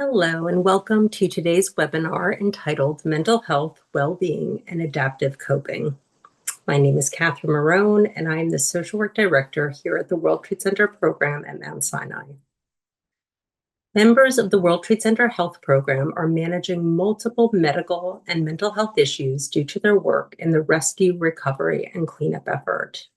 Hello, and welcome to today's webinar entitled Mental Health, Wellbeing, and Adaptive Coping. My name is Catherine Marone, and I am the Social Work Director here at the World Trade Center program at Mount Sinai. Members of the World Trade Center Health Program are managing multiple medical and mental health issues due to their work in the rescue, recovery, and cleanup effort.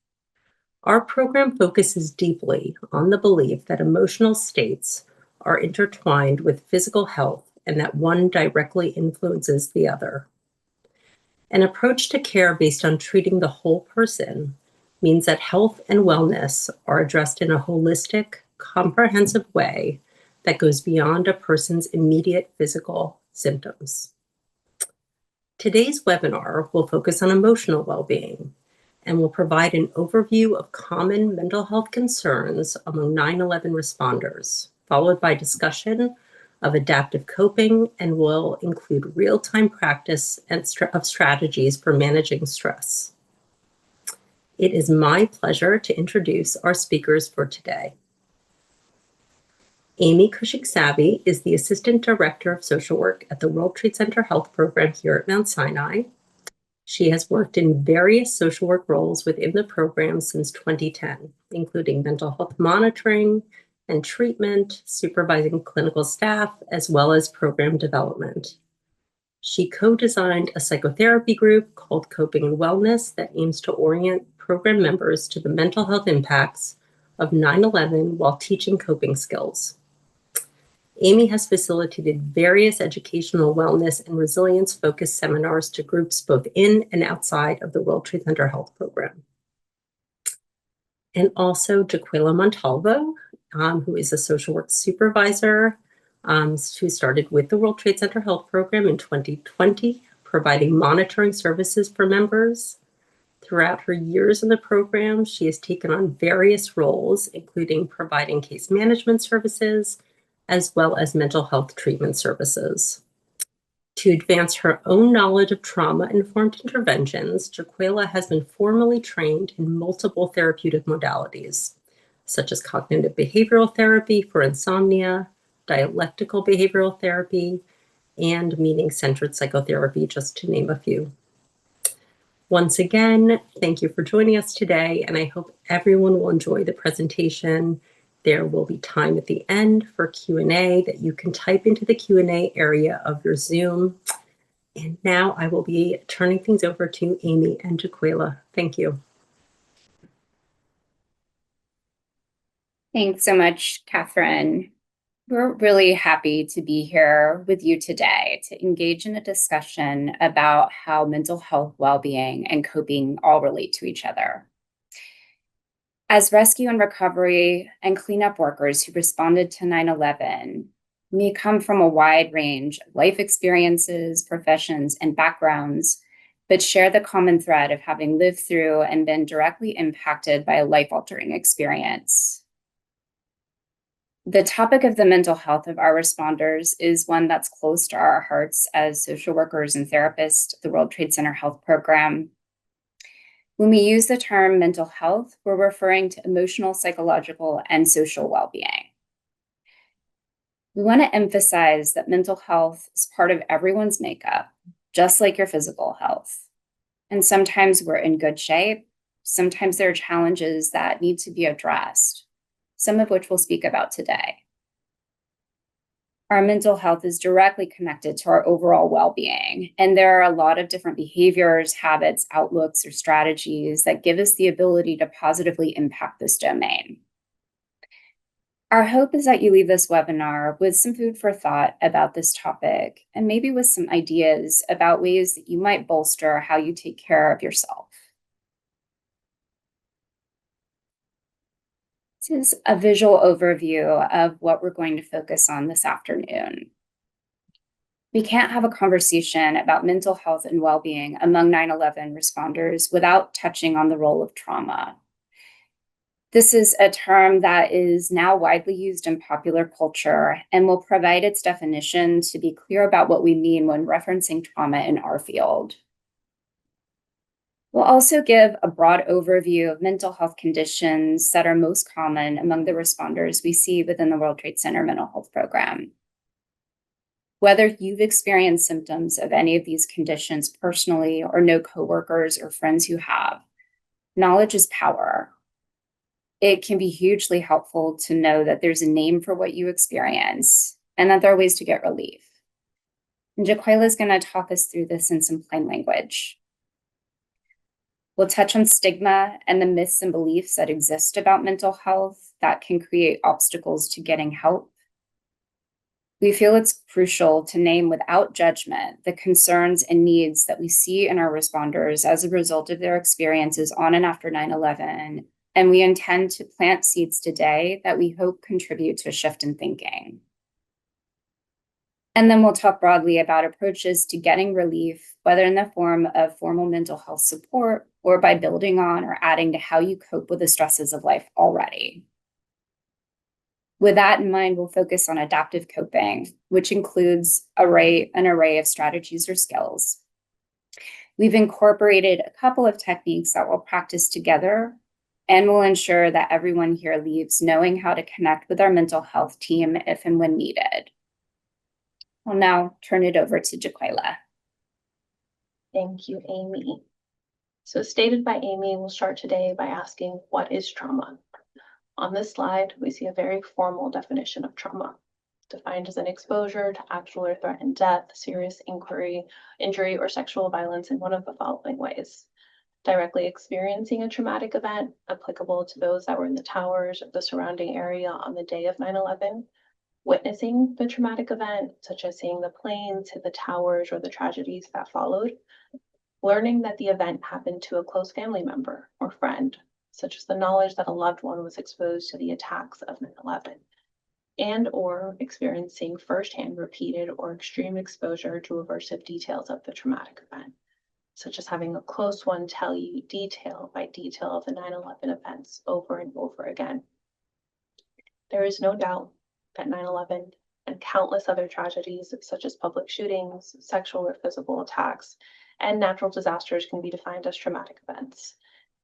Our program focuses deeply on the belief that emotional states are intertwined with physical health and that one directly influences the other. An approach to care based on treating the whole person means that health and wellness are addressed in a holistic, comprehensive way that goes beyond a person's immediate physical symptoms. Today's webinar will focus on emotional well-being and will provide an overview of common mental health concerns among 9/11 responders, followed by discussion of adaptive coping, and will include real-time practice of strategies for managing stress. It is my pleasure to introduce our speakers for today. Amy Cushing-Savvi is the Assistant Director of Social Work at the World Trade Center Health Program here at Mount Sinai. She has worked in various social work roles within the program since 2010, including mental health monitoring and treatment, supervising clinical staff, as well as program development. She co-designed a psychotherapy group called Coping and Wellness that aims to orient program members to the mental health impacts of 9/11 while teaching coping skills. Amy has facilitated various educational wellness and resilience-focused seminars to groups both in and outside of the World Trade Center Health Program. And also Jaquala Montalvo, who is a social work supervisor, who started with the World Trade Center Health Program in 2020, providing monitoring services for members. Throughout her years in the program, she has taken on various roles, including providing case management services, as well as mental health treatment services. To advance her own knowledge of trauma-informed interventions, Jaquala has been formally trained in multiple therapeutic modalities, such as cognitive behavioral therapy for insomnia, dialectical behavioral therapy, and meaning-centered psychotherapy, just to name a few. Once again, thank you for joining us today, and I hope everyone will enjoy the presentation. There will be time at the end for Q&A that you can type into the Q&A area of your Zoom. And now I will be turning things over to Amy and Jaquala. Thank you. Thanks so much, Catherine. We're really happy to be here with you today to engage in a discussion about how mental health, well-being, and coping all relate to each other. As rescue and recovery and cleanup workers who responded to 9/11, we come from a wide range of life experiences, professions, and backgrounds, but share the common thread of having lived through and been directly impacted by a life-altering experience. The topic of the mental health of our responders is one that's close to our hearts as social workers and therapists at the World Trade Center Health Program. When we use the term mental health, we're referring to emotional, psychological, and social well-being. We want to emphasize that mental health is part of everyone's makeup, just like your physical health. And sometimes we're in good shape. Sometimes there are challenges that need to be addressed, some of which we'll speak about today. Our mental health is directly connected to our overall well-being, and there are a lot of different behaviors, habits, outlooks, or strategies that give us the ability to positively impact this domain. Our hope is that you leave this webinar with some food for thought about this topic, and maybe with some ideas about ways that you might bolster how you take care of yourself. This is a visual overview of what we're going to focus on this afternoon. We can't have a conversation about mental health and well-being among 9/11 responders without touching on the role of trauma. This is a term that is now widely used in popular culture and will provide its definition to be clear about what we mean when referencing trauma in our field. We'll also give a broad overview of mental health conditions that are most common among the responders we see within the World Trade Center Mental Health Program. Whether you've experienced symptoms of any of these conditions personally or know coworkers or friends who have, knowledge is power. It can be hugely helpful to know that there's a name for what you experience and that there are ways to get relief. And Jaquala is going to talk us through this in some plain language. We'll touch on stigma and the myths and beliefs that exist about mental health that can create obstacles to getting help. We feel it's crucial to name without judgment the concerns and needs that we see in our responders as a result of their experiences on and after 9/11, and we intend to plant seeds today that we hope contribute to a shift in thinking. And then we'll talk broadly about approaches to getting relief, whether in the form of formal mental health support or by building on or adding to how you cope with the stresses of life already. With that in mind, we'll focus on adaptive coping, which includes an array of strategies or skills. We've incorporated a couple of techniques that we'll practice together and will ensure that everyone here leaves knowing how to connect with our mental health team if and when needed. I'll now turn it over to Jaquala. Thank you, Amy. So stated by Amy, we'll start today by asking, what is trauma? On this slide, we see a very formal definition of trauma, defined as an exposure to actual or threatened death, serious injury, or sexual violence in one of the following ways. Directly experiencing a traumatic event applicable to those that were in the towers or the surrounding area on the day of 9/11, witnessing the traumatic event, such as seeing the planes hit the towers or the tragedies that followed, learning that the event happened to a close family member or friend, such as the knowledge that a loved one was exposed to the attacks of 9/11, and or experiencing firsthand repeated or extreme exposure to aversive details of the traumatic event, such as having a close one tell you detail by detail of the 9/11 events over and over again. There is no doubt that 9/11 and countless other tragedies, such as public shootings, sexual or physical attacks, and natural disasters can be defined as traumatic events.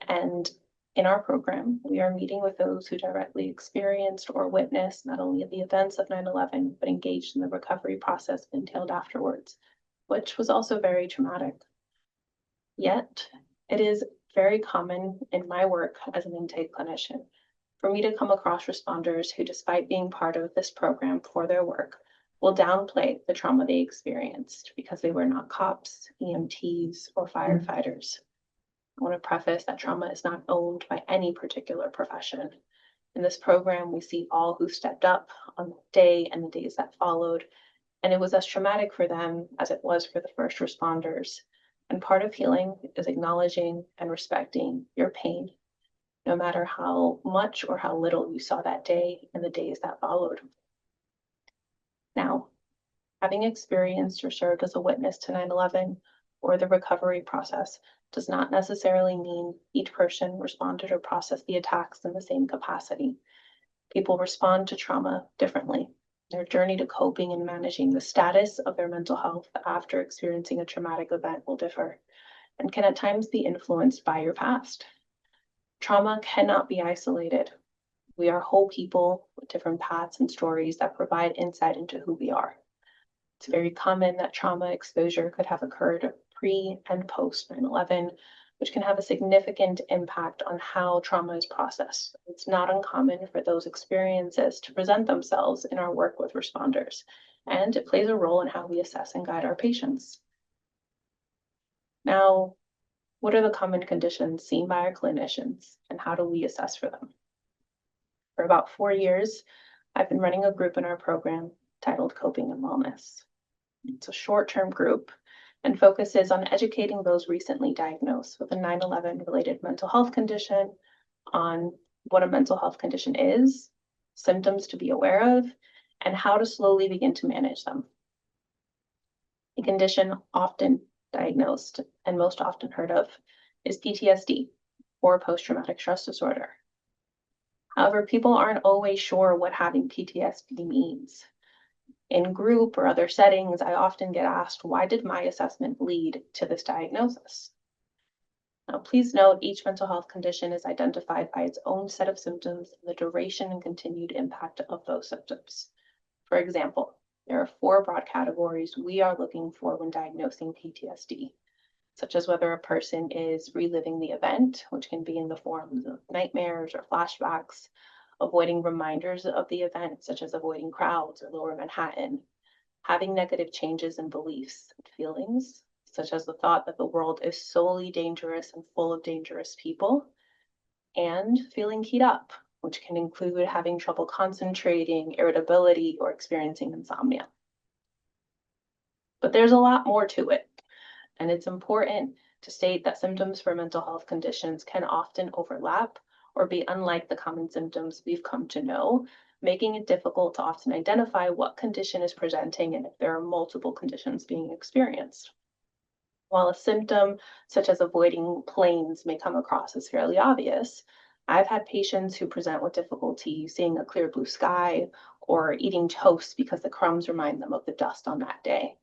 And in our program, we are meeting with those who directly experienced or witnessed not only the events of 9/11, but engaged in the recovery process entailed afterwards, which was also very traumatic. Yet, it is very common in my work as an intake clinician for me to come across responders who, despite being part of this program for their work, will downplay the trauma they experienced because they were not cops, EMTs, or firefighters. I want to preface that trauma is not owned by any particular profession. In this program, we see all who stepped up on the day and the days that followed, and it was as traumatic for them as it was for the first responders. And part of healing is acknowledging and respecting your pain, no matter how much or how little you saw that day and the days that followed. Now, having experienced or served as a witness to 9/11 or the recovery process does not necessarily mean each person responded or processed the attacks in the same capacity. People respond to trauma differently. Their journey to coping and managing the status of their mental health after experiencing a traumatic event will differ and can at times be influenced by your past. Trauma cannot be isolated. We are whole people with different paths and stories that provide insight into who we are. It's very common that trauma exposure could have occurred pre and post 9/11, which can have a significant impact on how trauma is processed. It's not uncommon for those experiences to present themselves in our work with responders, and it plays a role in how we assess and guide our patients. Now, what are the common conditions seen by our clinicians, and how do we assess for them? For about 4 years, I've been running a group in our program titled Coping and Wellness. It's a short-term group and focuses on educating those recently diagnosed with a 9/11 related mental health condition on what a mental health condition is, symptoms to be aware of, and how to slowly begin to manage them. A condition often diagnosed and most often heard of is PTSD, or post-traumatic stress disorder. However, people aren't always sure what having PTSD means. In group or other settings, I often get asked, why did my assessment lead to this diagnosis? Now, please note each mental health condition is identified by its own set of symptoms and the duration and continued impact of those symptoms. For example, There are 4 broad categories we are looking for when diagnosing PTSD, such as whether a person is reliving the event, which can be in the forms of nightmares or flashbacks, avoiding reminders of the event, such as avoiding crowds or Lower Manhattan, having negative changes in beliefs and feelings, such as the thought that the world is solely dangerous and full of dangerous people, and feeling keyed up, which can include having trouble concentrating, irritability, or experiencing insomnia. But there's a lot more to it, and it's important to state that symptoms for mental health conditions can often overlap or be unlike the common symptoms we've come to know, making it difficult to often identify what condition is presenting and if there are multiple conditions being experienced. While a symptom such as avoiding planes may come across as fairly obvious, I've had patients who present with difficulty seeing a clear blue sky or eating toast because the crumbs remind them of the dust on that day.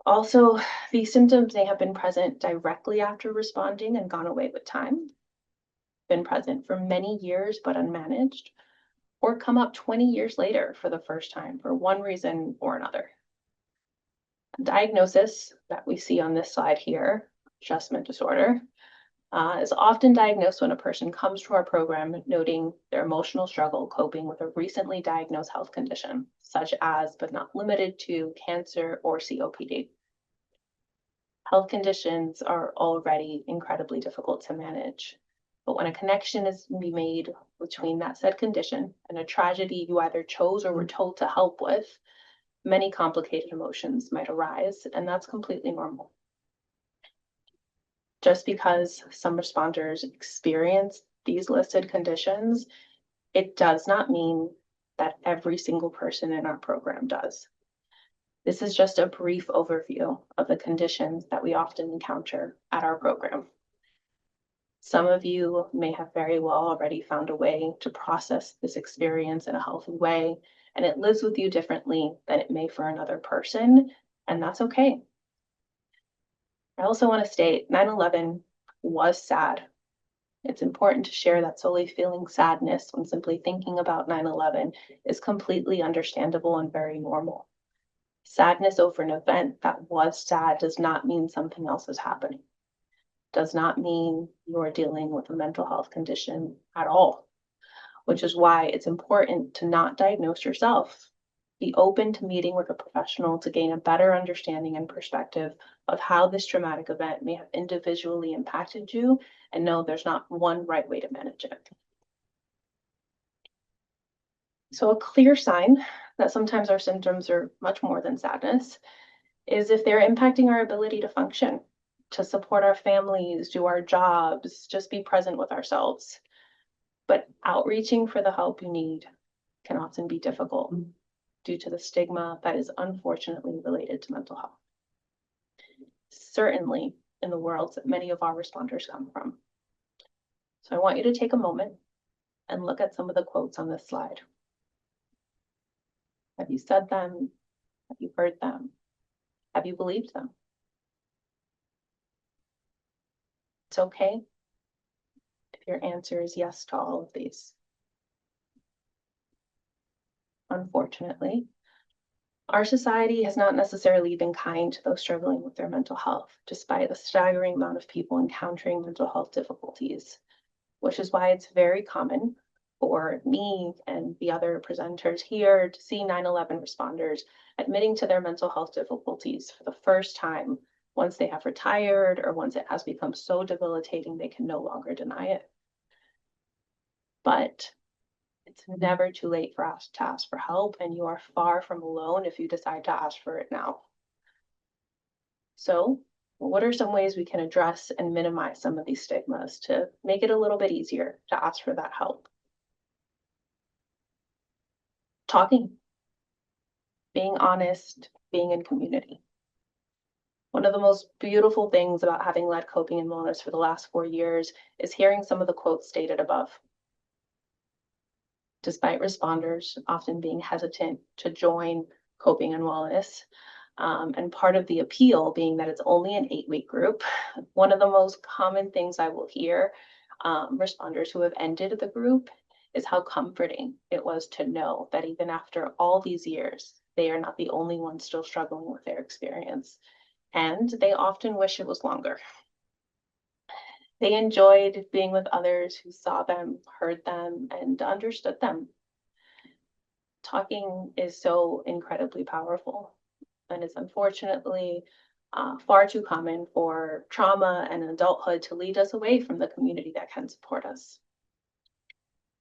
Also, these symptoms may have been present directly after responding and gone away with time, been present for many years but unmanaged, or come up 20 years later for the first time for one reason or another. Diagnosis that we see on this slide here, adjustment disorder, is often diagnosed when a person comes to our program noting their emotional struggle coping with a recently diagnosed health condition, such as, but not limited to, cancer or COPD. Health conditions are already incredibly difficult to manage, but when a connection is made between that said condition and a tragedy you either chose or were told to help with, many complicated emotions might arise, and that's completely normal. Just because some responders experience these listed conditions, it does not mean that every single person in our program does. This is just a brief overview of the conditions that we often encounter at our program. Some of you may have very well already found a way to process this experience in a healthy way, and it lives with you differently than it may for another person, and that's okay. I also want to state 9/11 was sad. It's important to share that solely feeling sadness when simply thinking about 9/11 is completely understandable and very normal. Sadness over an event that was sad does not mean something else is happening. Does not mean you're dealing with a mental health condition at all, which is why it's important to not diagnose yourself. Be open to meeting with a professional to gain a better understanding and perspective of how this traumatic event may have individually impacted you, and know there's not one right way to manage it. So a clear sign that sometimes our symptoms are much more than sadness is if they're impacting our ability to function, to support our families, do our jobs, just be present with ourselves. But outreaching for the help you need can often be difficult due to the stigma that is unfortunately related to mental health. Certainly in the worlds that many of our responders come from. So I want you to take a moment and look at some of the quotes on this slide. Have you said them? Have you heard them? Have you believed them? It's okay if your answer is yes to all of these. Unfortunately, our society has not necessarily been kind to those struggling with their mental health, despite the staggering amount of people encountering mental health difficulties, which is why it's very common for me and the other presenters here to see 9/11 responders admitting to their mental health difficulties for the first time once they have retired or once it has become so debilitating they can no longer deny it. But it's never too late for us to ask for help, and you are far from alone if you decide to ask for it now. So, what are some ways we can address and minimize some of these stigmas to make it a little bit easier to ask for that help? Talking, being honest, being in community. One of the most beautiful things about having led coping and wellness for the last 4 years is hearing some of the quotes stated above. Despite responders often being hesitant to join coping and wellness, and part of the appeal being that it's only an 8-week group, one of the most common things I will hear responders who have ended the group is how comforting it was to know that even after all these years, they are not the only ones still struggling with their experience. And they often wish it was longer. They enjoyed being with others who saw them, heard them, and understood them. Talking is so incredibly powerful and is unfortunately far too common for trauma and adulthood to lead us away from the community that can support us.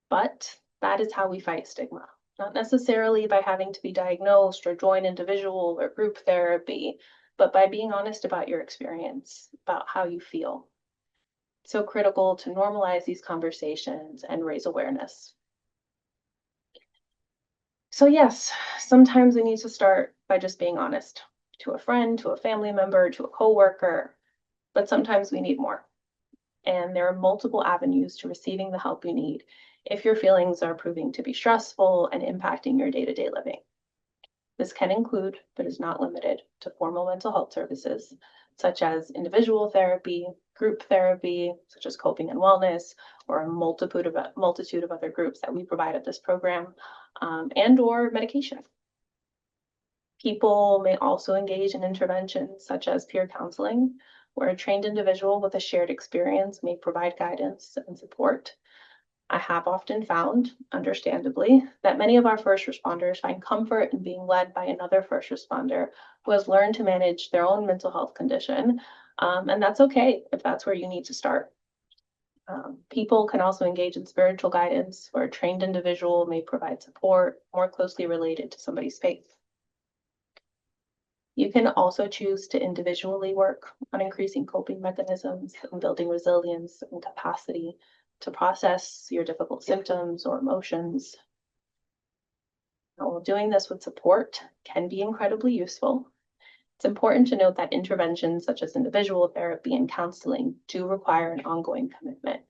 But that is how we fight stigma, not necessarily by having to be diagnosed or join individual or group therapy, but by being honest about your experience, about how you feel. It's so critical to normalize these conversations and raise awareness. So yes, sometimes we need to start by just being honest to a friend, to a family member, to a coworker, but sometimes we need more. And there are multiple avenues to receiving the help you need if your feelings are proving to be stressful and impacting your day-to-day living. This can include, but is not limited to, formal mental health services, such as individual therapy, group therapy, such as coping and wellness, or a multitude of other groups that we provide at this program, and or medication. People may also engage in interventions such as peer counseling, where a trained individual with a shared experience may provide guidance and support. I have often found, understandably, that many of our first responders find comfort in being led by another first responder who has learned to manage their own mental health condition. And that's okay if that's where you need to start. People can also engage in spiritual guidance, where a trained individual may provide support more closely related to somebody's faith. You can also choose to individually work on increasing coping mechanisms and building resilience and capacity to process your difficult symptoms or emotions. While doing this with support can be incredibly useful, it's important to note that interventions such as individual therapy and counseling do require an ongoing commitment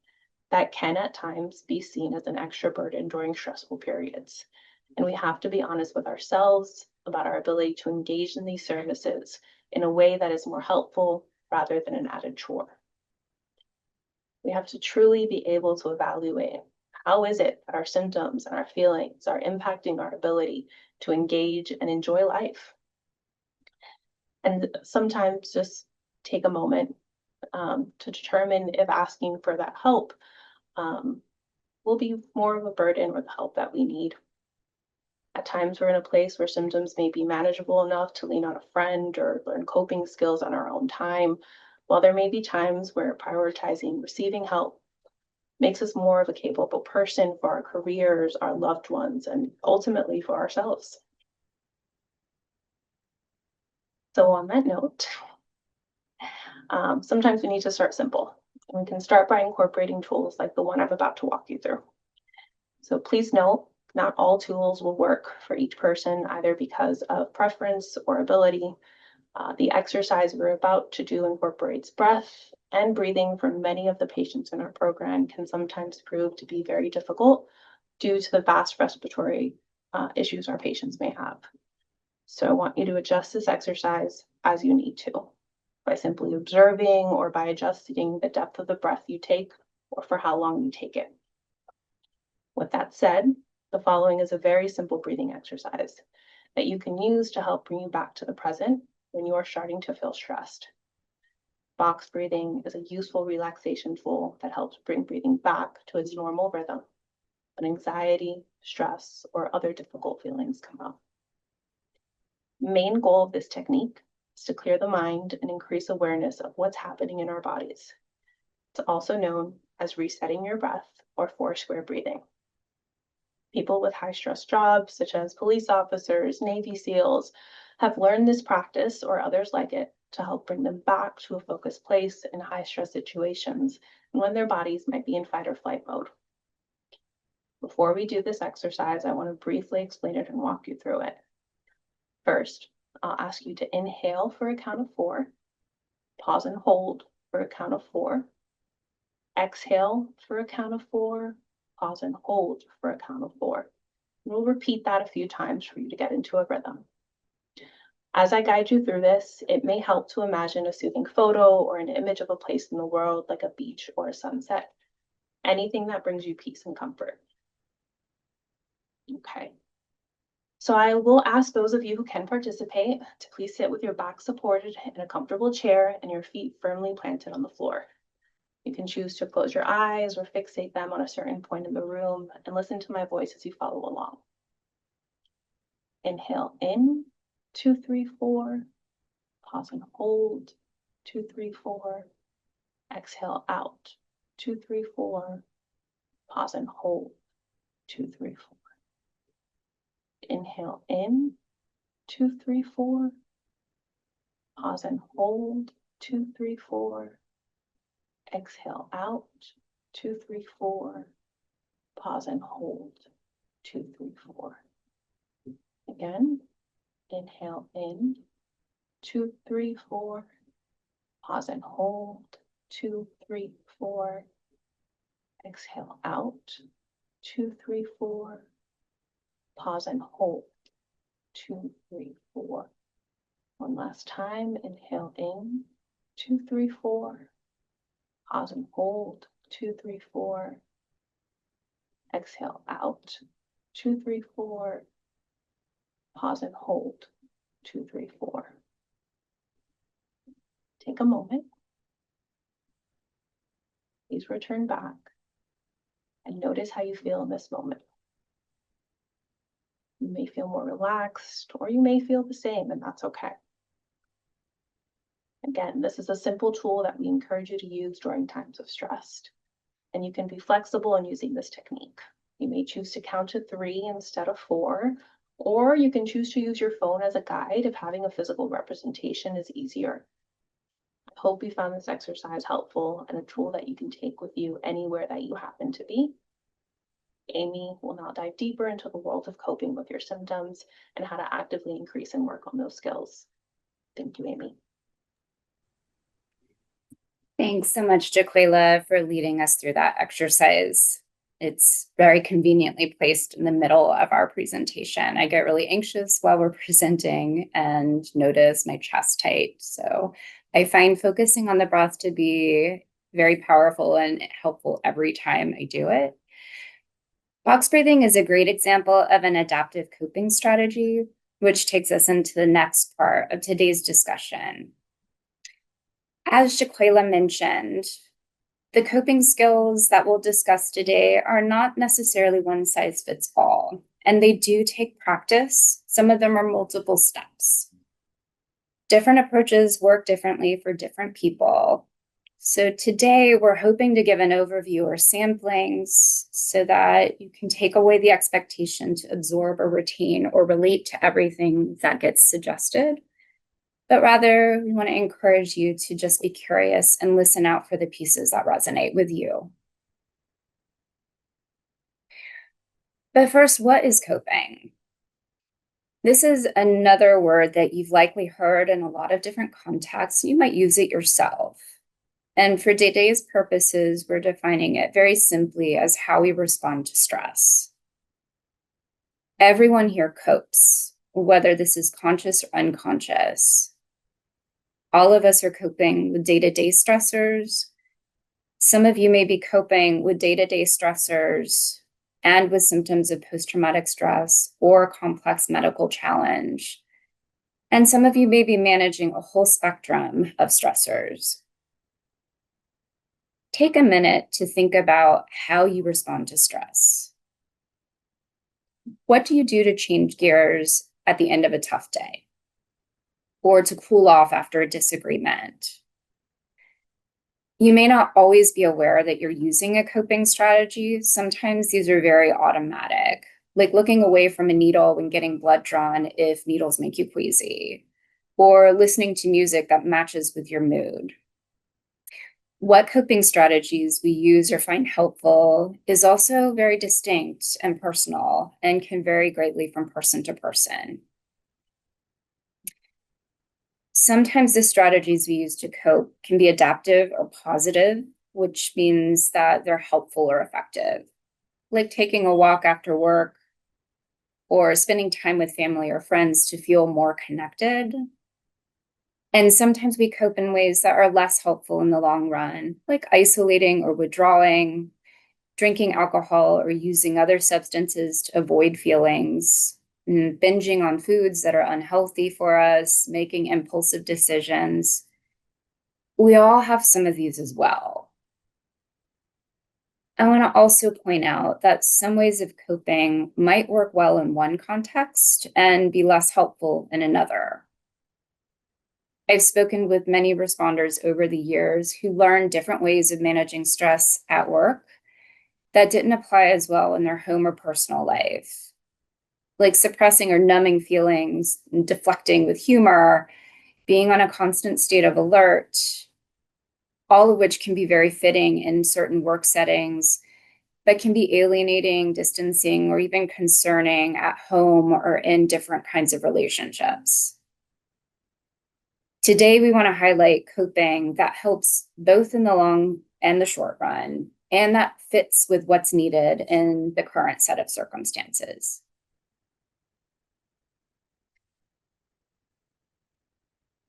that can at times be seen as an extra burden during stressful periods. And we have to be honest with ourselves about our ability to engage in these services in a way that is more helpful rather than an added chore. We have to truly be able to evaluate how is it that our symptoms and our feelings are impacting our ability to engage and enjoy life. And sometimes just take a moment to determine if asking for that help will be more of a burden or the help that we need. At times, we're in a place where symptoms may be manageable enough to lean on a friend or learn coping skills on our own time, while there may be times where prioritizing receiving help makes us more of a capable person for our careers, our loved ones, and ultimately for ourselves. So on that note, sometimes we need to start simple. We can start by incorporating tools like the one I'm about to walk you through. So please note, not all tools will work for each person, either because of preference or ability. The exercise we're about to do incorporates breath, and breathing for many of the patients in our program can sometimes prove to be very difficult due to the vast respiratory issues our patients may have. So I want you to adjust this exercise as you need to, by simply observing or by adjusting the depth of the breath you take or for how long you take it. With that said, the following is a very simple breathing exercise that you can use to help bring you back to the present when you are starting to feel stressed. Box breathing is a useful relaxation tool that helps bring breathing back to its normal rhythm when anxiety, stress, or other difficult feelings come up. Main goal of this technique is to clear the mind and increase awareness of what's happening in our bodies. It's also known as resetting your breath or 4-square breathing. People with high-stress jobs, such as police officers, Navy SEALs, have learned this practice or others like it to help bring them back to a focused place in high-stress situations and when their bodies might be in fight or flight mode. Before we do this exercise, I want to briefly explain it and walk you through it. First, I'll ask you to inhale for a count of 4, pause and hold for a count of 4, exhale for a count of 4, pause and hold for a count of 4. And we'll repeat that a few times for you to get into a rhythm. As I guide you through this, it may help to imagine a soothing photo or an image of a place in the world like a beach or a sunset, anything that brings you peace and comfort. Okay. So I will ask those of you who can participate to please sit with your back supported in a comfortable chair and your feet firmly planted on the floor. You can choose to close your eyes or fixate them on a certain point in the room and listen to my voice as you follow along. Inhale in, 2, 3, 4. Pause and hold, 2, 3, 4. Exhale out, 2, 3, 4. Pause and hold, 2, 3, 4. Inhale in, 2, 3, 4. Pause and hold, 2, 3, 4. Exhale out, 2, 3, 4. Pause and hold, 2, 3, 4. Again, inhale in, 2, 3, 4. Pause and hold, 2, 3, 4. Exhale out, 2, 3, 4. Pause and hold, 2, 3, 4. One last time, inhale in, 2, 3, 4. Pause and hold, 2, 3, 4. Exhale out, 2, 3, 4. Pause and hold, 2, 3, 4. Take a moment. Please return back and notice how you feel in this moment. You may feel more relaxed, or you may feel the same, and that's okay. Again, this is a simple tool that we encourage you to use during times of stress, and you can be flexible in using this technique. You may choose to count to 3 instead of 4, or you can choose to use your phone as a guide if having a physical representation is easier. I hope you found this exercise helpful and a tool that you can take with you anywhere that you happen to be. Amy will now dive deeper into the world of coping with your symptoms and how to actively increase and work on those skills. Thank you, Amy. Thanks so much, Jaquala, for leading us through that exercise. It's very conveniently placed in the middle of our presentation. I get really anxious while we're presenting and notice my chest tight. So I find focusing on the breath to be very powerful and helpful every time I do it. Box breathing is a great example of an adaptive coping strategy, which takes us into the next part of today's discussion. As Jaquala mentioned, the coping skills that we'll discuss today are not necessarily one size fits all, and they do take practice. Some of them are multiple steps. Different approaches work differently for different people. So today we're hoping to give an overview or samplings so that you can take away the expectation to absorb or retain or relate to everything that gets suggested. But rather, we want to encourage you to just be curious and listen out for the pieces that resonate with you. But first, what is coping? This is another word that you've likely heard in a lot of different contexts. You might use it yourself. And for today's purposes, we're defining it very simply as how we respond to stress. Everyone here copes, whether this is conscious or unconscious. All of us are coping with day-to-day stressors. Some of you may be coping with day-to-day stressors and with symptoms of post-traumatic stress or a complex medical challenge. And some of you may be managing a whole spectrum of stressors. Take a minute to think about how you respond to stress. What do you do to change gears at the end of a tough day? Or to cool off after a disagreement? You may not always be aware that you're using a coping strategy. Sometimes these are very automatic, like looking away from a needle when getting blood drawn if needles make you queasy, or listening to music that matches with your mood. What coping strategies we use or find helpful is also very distinct and personal and can vary greatly from person to person. Sometimes the strategies we use to cope can be adaptive or positive, which means that they're helpful or effective, like taking a walk after work or spending time with family or friends to feel more connected. And sometimes we cope in ways that are less helpful in the long run, like isolating or withdrawing, drinking alcohol or using other substances to avoid feelings, and binging on foods that are unhealthy for us, making impulsive decisions. We all have some of these as well. I want to also point out that some ways of coping might work well in one context and be less helpful in another. I've spoken with many responders over the years who learned different ways of managing stress at work that didn't apply as well in their home or personal life, like suppressing or numbing feelings, deflecting with humor, being on a constant state of alert, all of which can be very fitting in certain work settings, but can be alienating, distancing, or even concerning at home or in different kinds of relationships. Today, we want to highlight coping that helps both in the long and the short run, and that fits with what's needed in the current set of circumstances.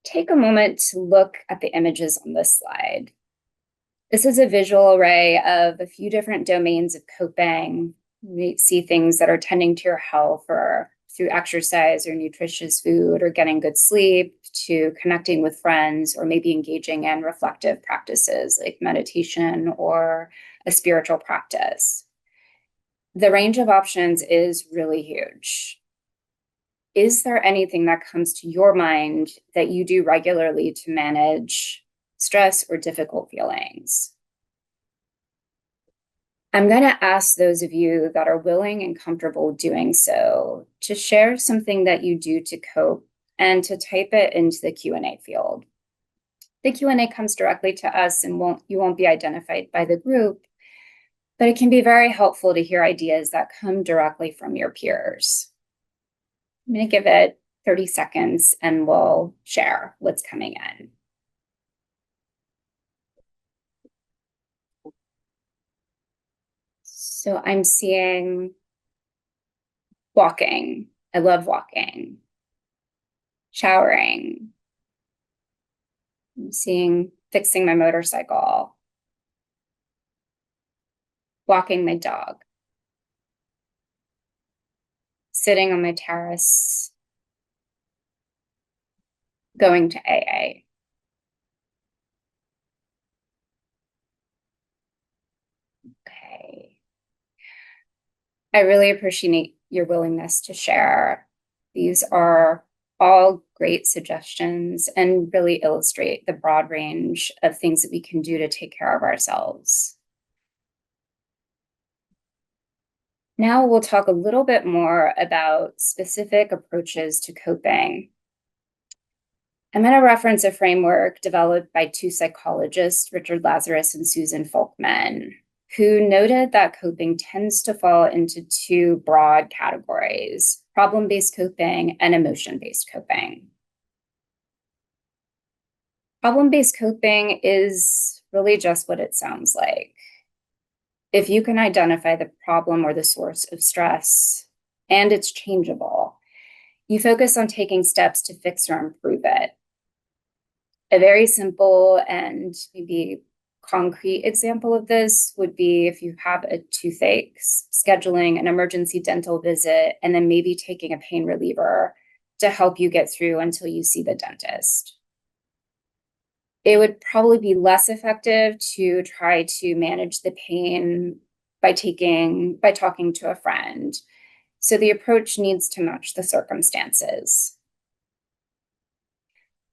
Take a moment to look at the images on this slide. This is a visual array of a few different domains of coping. You see things that are tending to your health or through exercise or nutritious food or getting good sleep, to connecting with friends, or maybe engaging in reflective practices like meditation or a spiritual practice. The range of options is really huge. Is there anything that comes to your mind that you do regularly to manage stress or difficult feelings? I'm going to ask those of you that are willing and comfortable doing so to share something that you do to cope and to type it into the Q&A field. The Q&A comes directly to us and you won't be identified by the group, but it can be very helpful to hear ideas that come directly from your peers. I'm going to give it 30 seconds and we'll share what's coming in. So I'm seeing walking. I love walking. Showering. I'm seeing fixing my motorcycle. Walking my dog. Sitting on my terrace. Going to AA. Okay. I really appreciate your willingness to share. These are all great suggestions and really illustrate the broad range of things that we can do to take care of ourselves. Now we'll talk a little bit more about specific approaches to coping. I'm going to reference a framework developed by two psychologists, Richard Lazarus and Susan Folkman, who noted that coping tends to fall into two broad categories: problem-based coping and emotion-based coping. Problem-based coping is really just what it sounds like. If you can identify the problem or the source of stress, and it's changeable, you focus on taking steps to fix or improve it. A very simple and maybe concrete example of this would be if you have a toothache, scheduling an emergency dental visit, and then maybe taking a pain reliever to help you get through until you see the dentist. It would probably be less effective to try to manage the pain by talking to a friend. So the approach needs to match the circumstances.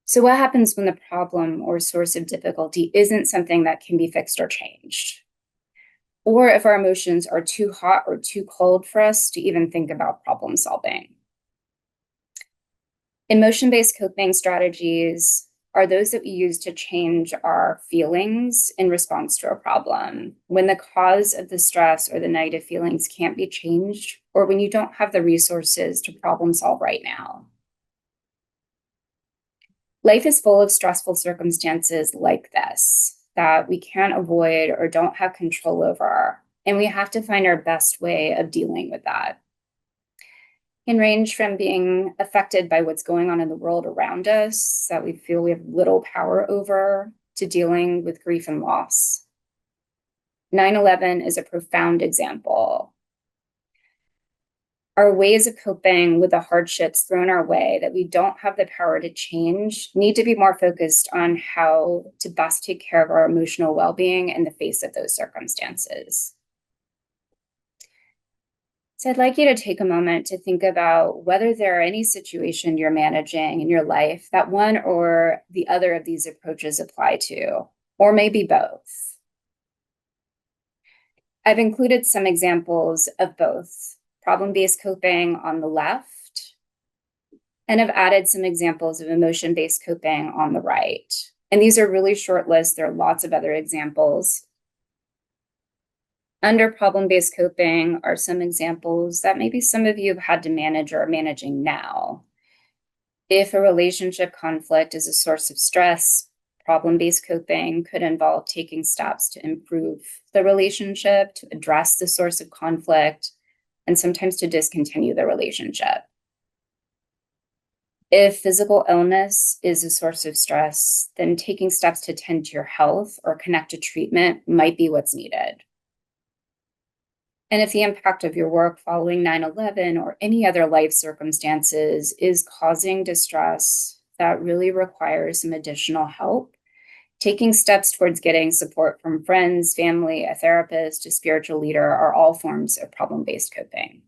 So what happens when the problem or source of difficulty isn't something that can be fixed or changed? Or if our emotions are too hot or too cold for us to even think about problem solving? Emotion-based coping strategies are those that we use to change our feelings in response to a problem, when the cause of the stress or the negative feelings can't be changed, or when you don't have the resources to problem solve right now. Life is full of stressful circumstances like this that we can't avoid or don't have control over, and we have to find our best way of dealing with that. It can range from being affected by what's going on in the world around us that we feel we have little power over, to dealing with grief and loss. 9/11 is a profound example. Our ways of coping with the hardships thrown our way that we don't have the power to change need to be more focused on how to best take care of our emotional well-being in the face of those circumstances. So I'd like you to take a moment to think about whether there are any situation you're managing in your life that one or the other of these approaches apply to, or maybe both. I've included some examples of both problem-based coping on the left, and I've added some examples of emotion-based coping on the right. And these are really short lists. There are lots of other examples. Under problem-based coping are some examples that maybe some of you have had to manage or are managing now. If a relationship conflict is a source of stress, problem-based coping could involve taking steps to improve the relationship, to address the source of conflict, and sometimes to discontinue the relationship. If physical illness is a source of stress, then taking steps to tend to your health or connect to treatment might be what's needed. And if the impact of your work following 9/11 or any other life circumstances is causing distress that really requires some additional help, taking steps towards getting support from friends, family, a therapist, a spiritual leader are all forms of problem-based coping.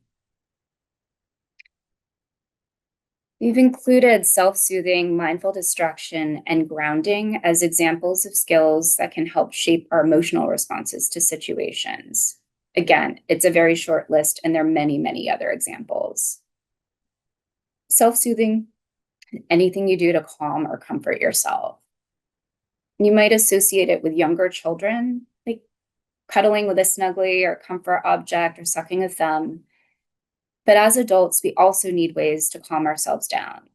We've included self-soothing, mindful distraction, and grounding as examples of skills that can help shape our emotional responses to situations. Again, it's a very short list, and there are many, many other examples. Self-soothing, anything you do to calm or comfort yourself. You might associate it with younger children, like cuddling with a snuggly or comfort object or sucking a thumb. But as adults, we also need ways to calm ourselves down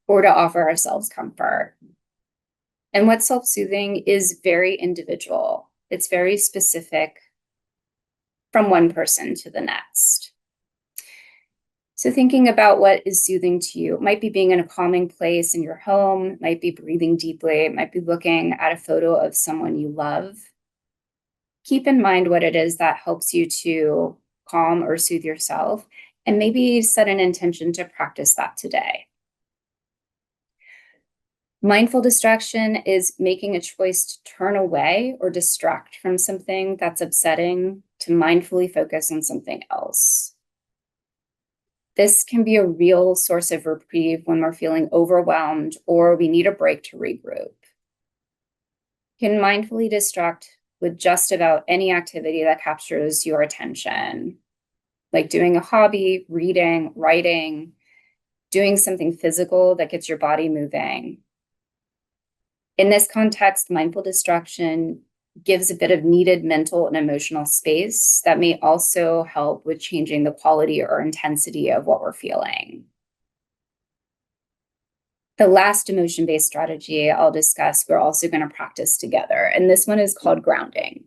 or to offer ourselves comfort. And what's self-soothing is very individual. It's very specific from one person to the next. So thinking about what is soothing to you, it might be being in a calming place in your home, it might be breathing deeply, it might be looking at a photo of someone you love. Keep in mind what it is that helps you to calm or soothe yourself, and maybe set an intention to practice that today. Mindful distraction is making a choice to turn away or distract from something that's upsetting to mindfully focus on something else. This can be a real source of reprieve when we're feeling overwhelmed or we need a break to regroup. You can mindfully distract with just about any activity that captures your attention, like doing a hobby, reading, writing, doing something physical that gets your body moving. In this context, mindful distraction gives a bit of needed mental and emotional space that may also help with changing the quality or intensity of what we're feeling. The last emotion-based strategy I'll discuss, we're also going to practice together, and this one is called grounding.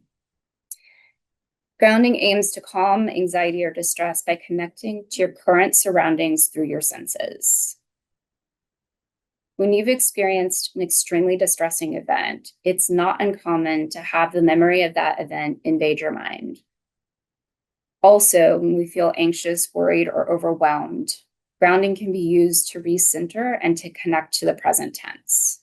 Grounding aims to calm anxiety or distress by connecting to your current surroundings through your senses. When you've experienced an extremely distressing event, it's not uncommon to have the memory of that event invade your mind. Also, when we feel anxious, worried, or overwhelmed, grounding can be used to recenter and to connect to the present tense.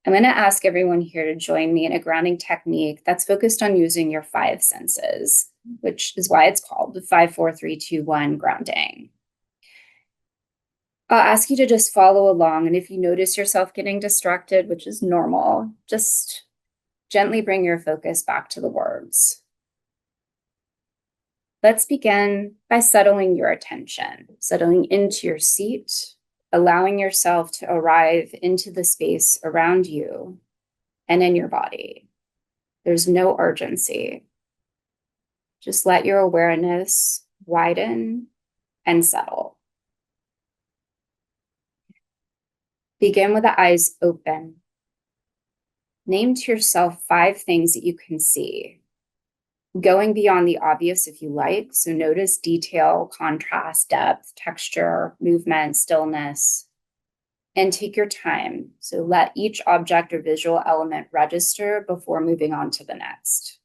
I'm going to ask everyone here to join me in a grounding technique that's focused on using your 5 senses, which is why it's called the 5, 4, 3, 2, 1 grounding. I'll ask you to just follow along, and if you notice yourself getting distracted, which is normal, just gently bring your focus back to the words. Let's begin by settling your attention, settling into your seat, allowing yourself to arrive into the space around you and in your body. There's no urgency. Just let your awareness widen and settle. Begin with the eyes open. Name to yourself 5 things that you can see. Going beyond the obvious if you like, so notice detail, contrast, depth, texture, movement, stillness. And take your time. So let each object or visual element register before moving on to the next.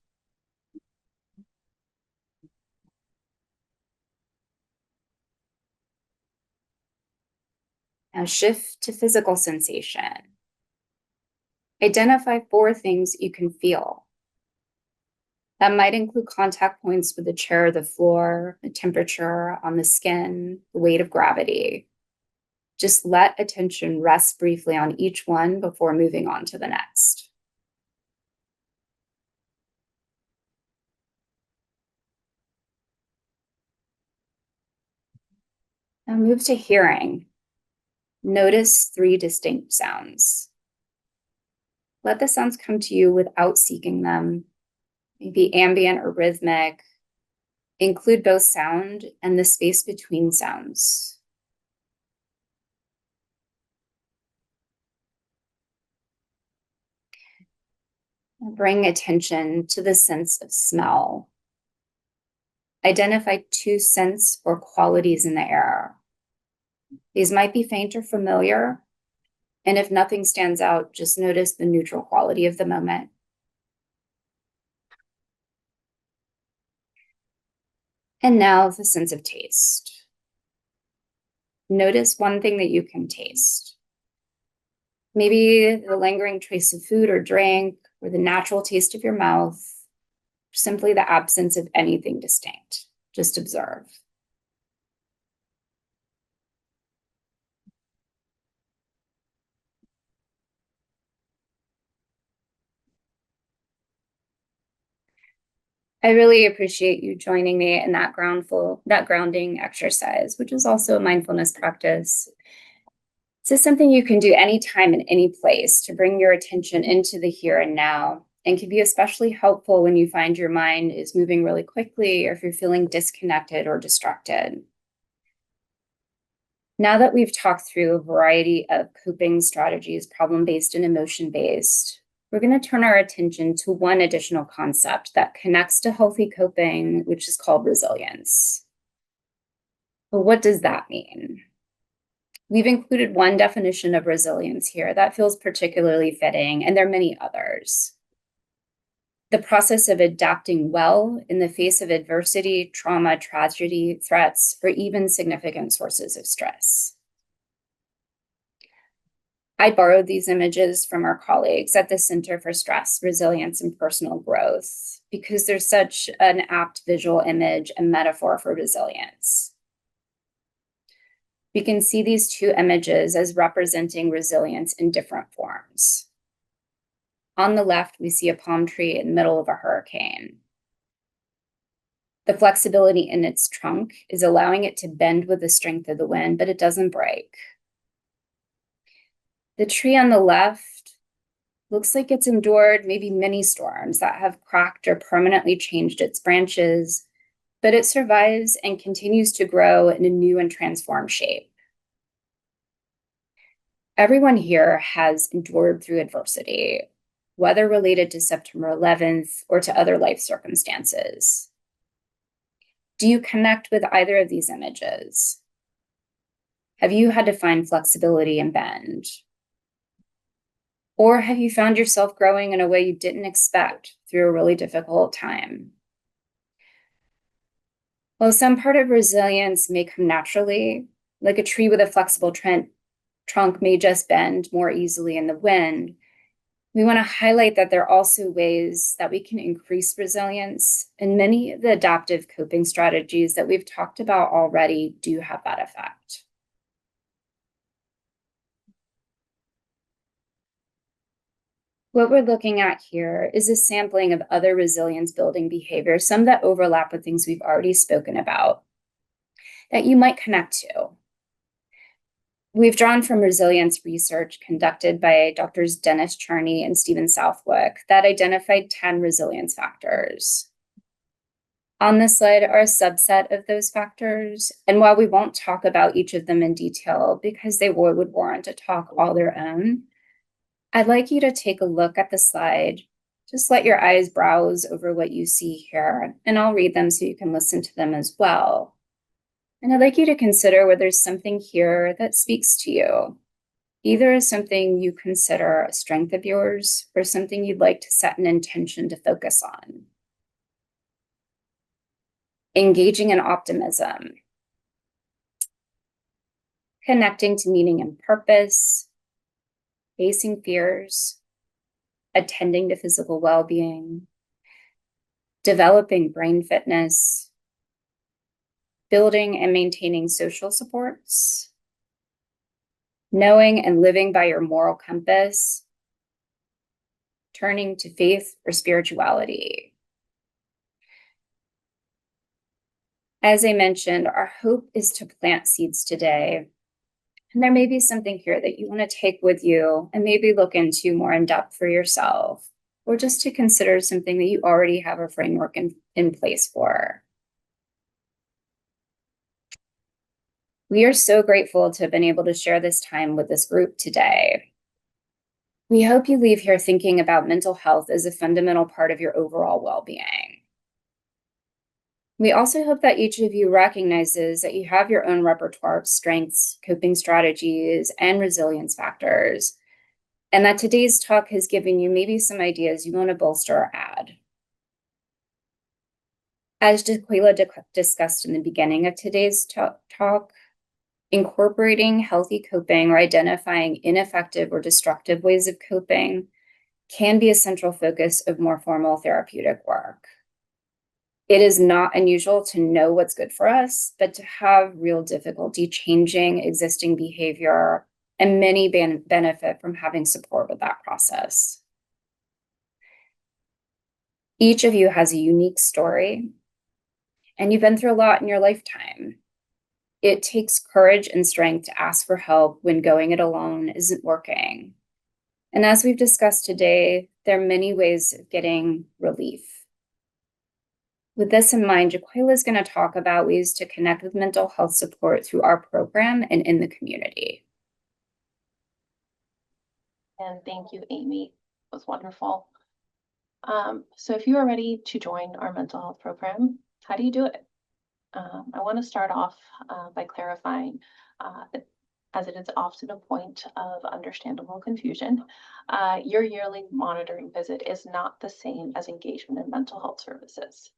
Now shift to physical sensation. Identify 4 things you can feel. That might include contact points with the chair or the floor, the temperature on the skin, the weight of gravity. Just let attention rest briefly on each one before moving on to the next. Now move to hearing. Notice 3 distinct sounds. Let the sounds come to you without seeking them, maybe ambient or rhythmic. Include both sound and the space between sounds. Bring attention to the sense of smell. Identify 2 scents or qualities in the air. These might be faint or familiar, and if nothing stands out, just notice the neutral quality of the moment. And now the sense of taste. Notice one thing that you can taste. Maybe the lingering trace of food or drink, or the natural taste of your mouth, or simply the absence of anything distinct. Just observe. I really appreciate you joining me in that grounding exercise, which is also a mindfulness practice. This is something you can do anytime in any place to bring your attention into the here and now, and can be especially helpful when you find your mind is moving really quickly or if you're feeling disconnected or distracted. Now that we've talked through a variety of coping strategies, problem-based and emotion-based, we're going to turn our attention to one additional concept that connects to healthy coping, which is called resilience. But what does that mean? We've included one definition of resilience here that feels particularly fitting, and there are many others. The process of adapting well in the face of adversity, trauma, tragedy, threats, or even significant sources of stress. I borrowed these images from our colleagues at the Center for Stress, Resilience, and Personal Growth because there's such an apt visual image and metaphor for resilience. We can see these 2 images as representing resilience in different forms. On the left, we see a palm tree in the middle of a hurricane. The flexibility in its trunk is allowing it to bend with the strength of the wind, but it doesn't break. The tree on the left looks like it's endured maybe many storms that have cracked or permanently changed its branches, but it survives and continues to grow in a new and transformed shape. Everyone here has endured through adversity, whether related to September 11th or to other life circumstances. Do you connect with either of these images? Have you had to find flexibility and bend? Or have you found yourself growing in a way you didn't expect through a really difficult time? While some part of resilience may come naturally, like a tree with a flexible trunk may just bend more easily in the wind, we want to highlight that there are also ways that we can increase resilience, and many of the adaptive coping strategies that we've talked about already do have that effect. What we're looking at here is a sampling of other resilience building behaviors, some that overlap with things we've already spoken about, that you might connect to. We've drawn from resilience research conducted by Drs. Dennis Charney and Stephen Southwick that identified 10 resilience factors. On this slide are a subset of those factors, and while we won't talk about each of them in detail because they would warrant a talk all their own, I'd like you to take a look at the slide. Just let your eyes browse over what you see here, and I'll read them so you can listen to them as well. And I'd like you to consider whether there's something here that speaks to you. either as something you consider a strength of yours or something you'd like to set an intention to focus on. Engaging in optimism, connecting to meaning and purpose, facing fears, attending to physical well-being, developing brain fitness, building and maintaining social supports, knowing and living by your moral compass, turning to faith or spirituality. As I mentioned, our hope is to plant seeds today. And there may be something here that you want to take with you and maybe look into more in depth for yourself, or just to consider something that you already have a framework in place for. We are so grateful to have been able to share this time with this group today. We hope you leave here thinking about mental health as a fundamental part of your overall well-being. We also hope that each of you recognizes that you have your own repertoire of strengths, coping strategies, and resilience factors, and that today's talk has given you maybe some ideas you want to bolster or add. As Jaquala discussed in the beginning of today's talk, incorporating healthy coping or identifying ineffective or destructive ways of coping can be a central focus of more formal therapeutic work. It is not unusual to know what's good for us, but to have real difficulty changing existing behavior, and many benefit from having support with that process. Each of you has a unique story, and you've been through a lot in your lifetime. It takes courage and strength to ask for help when going it alone isn't working. And as we've discussed today, there are many ways of getting relief. With this in mind, Jaquala is going to talk about ways to connect with mental health support through our program and in the community. And thank you, Amy. It was wonderful. So if you are ready to join our mental health program, how do you do it? I want to start off by clarifying, as it is often a point of understandable confusion, your yearly monitoring visit is not the same as engagement in mental health services.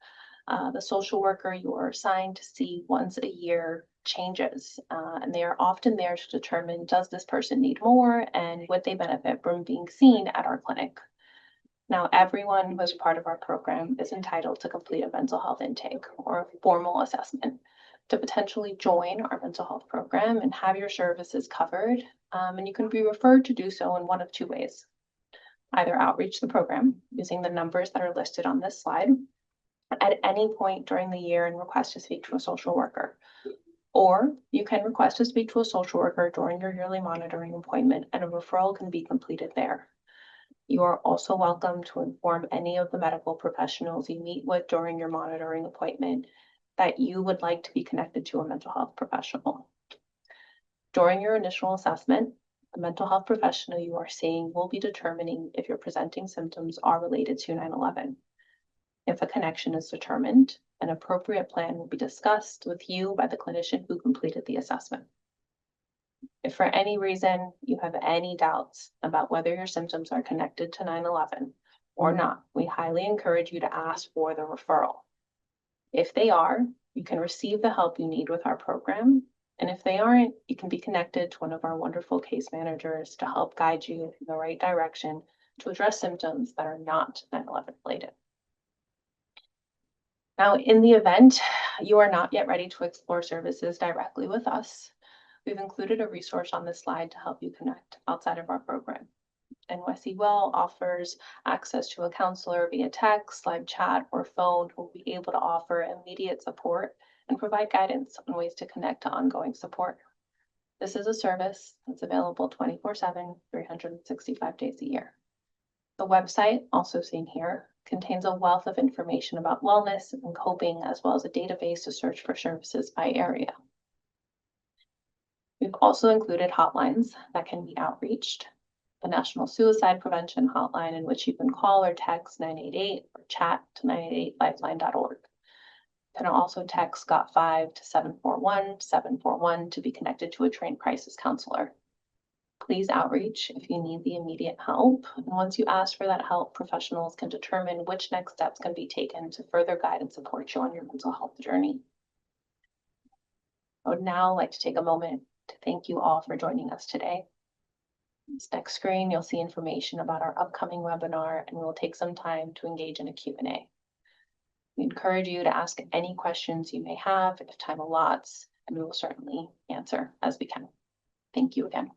The social worker you are assigned to see once a year changes, and they are often there to determine, does this person need more and would they benefit from being seen at our clinic? Now, everyone who is part of our program is entitled to complete a mental health intake or a formal assessment to potentially join our mental health program and have your services covered. And you can be referred to do so in one of two ways. Either outreach the program using the numbers that are listed on this slide at any point during the year and request to speak to a social worker. Or you can request to speak to a social worker during your yearly monitoring appointment, and a referral can be completed there. You are also welcome to inform any of the medical professionals you meet with during your monitoring appointment that you would like to be connected to a mental health professional. During your initial assessment, the mental health professional you are seeing will be determining if your presenting symptoms are related to 9/11. If a connection is determined, an appropriate plan will be discussed with you by the clinician who completed the assessment. If for any reason you have any doubts about whether your symptoms are connected to 9/11 or not, we highly encourage you to ask for the referral. If they are, you can receive the help you need with our program. And if they aren't, you can be connected to one of our wonderful case managers to help guide you in the right direction to address symptoms that are not 9/11 related. Now, in the event you are not yet ready to explore services directly with us, we've included a resource on this slide to help you connect outside of our program. NYC Well offers access to a counselor via text, live chat, or phone who will be able to offer immediate support and provide guidance on ways to connect to ongoing support. This is a service that's available 24/7, 365 days a year. The website, also seen here, contains a wealth of information about wellness and coping, as well as a database to search for services by area. We've also included hotlines that can be outreached. The National Suicide Prevention Hotline, in which you can call or text 988 or chat to 988lifeline.org. You can also text GOT5 to 741 to be connected to a trained crisis counselor. Please outreach if you need the immediate help. And once you ask for that help, professionals can determine which next steps can be taken to further guide and support you on your mental health journey. I would now like to take a moment to thank you all for joining us today. This next screen, you'll see information about our upcoming webinar, and we'll take some time to engage in a Q&A. We encourage you to ask any questions you may have if time allots, and we will certainly answer as we can. Thank you again.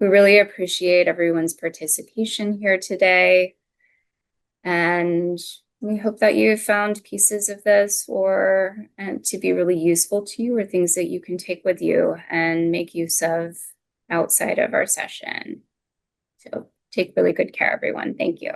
We really appreciate everyone's participation here today. And we hope that you found pieces of this to be really useful to you, or things that you can take with you and make use of outside of our session. So take really good care, everyone. Thank you.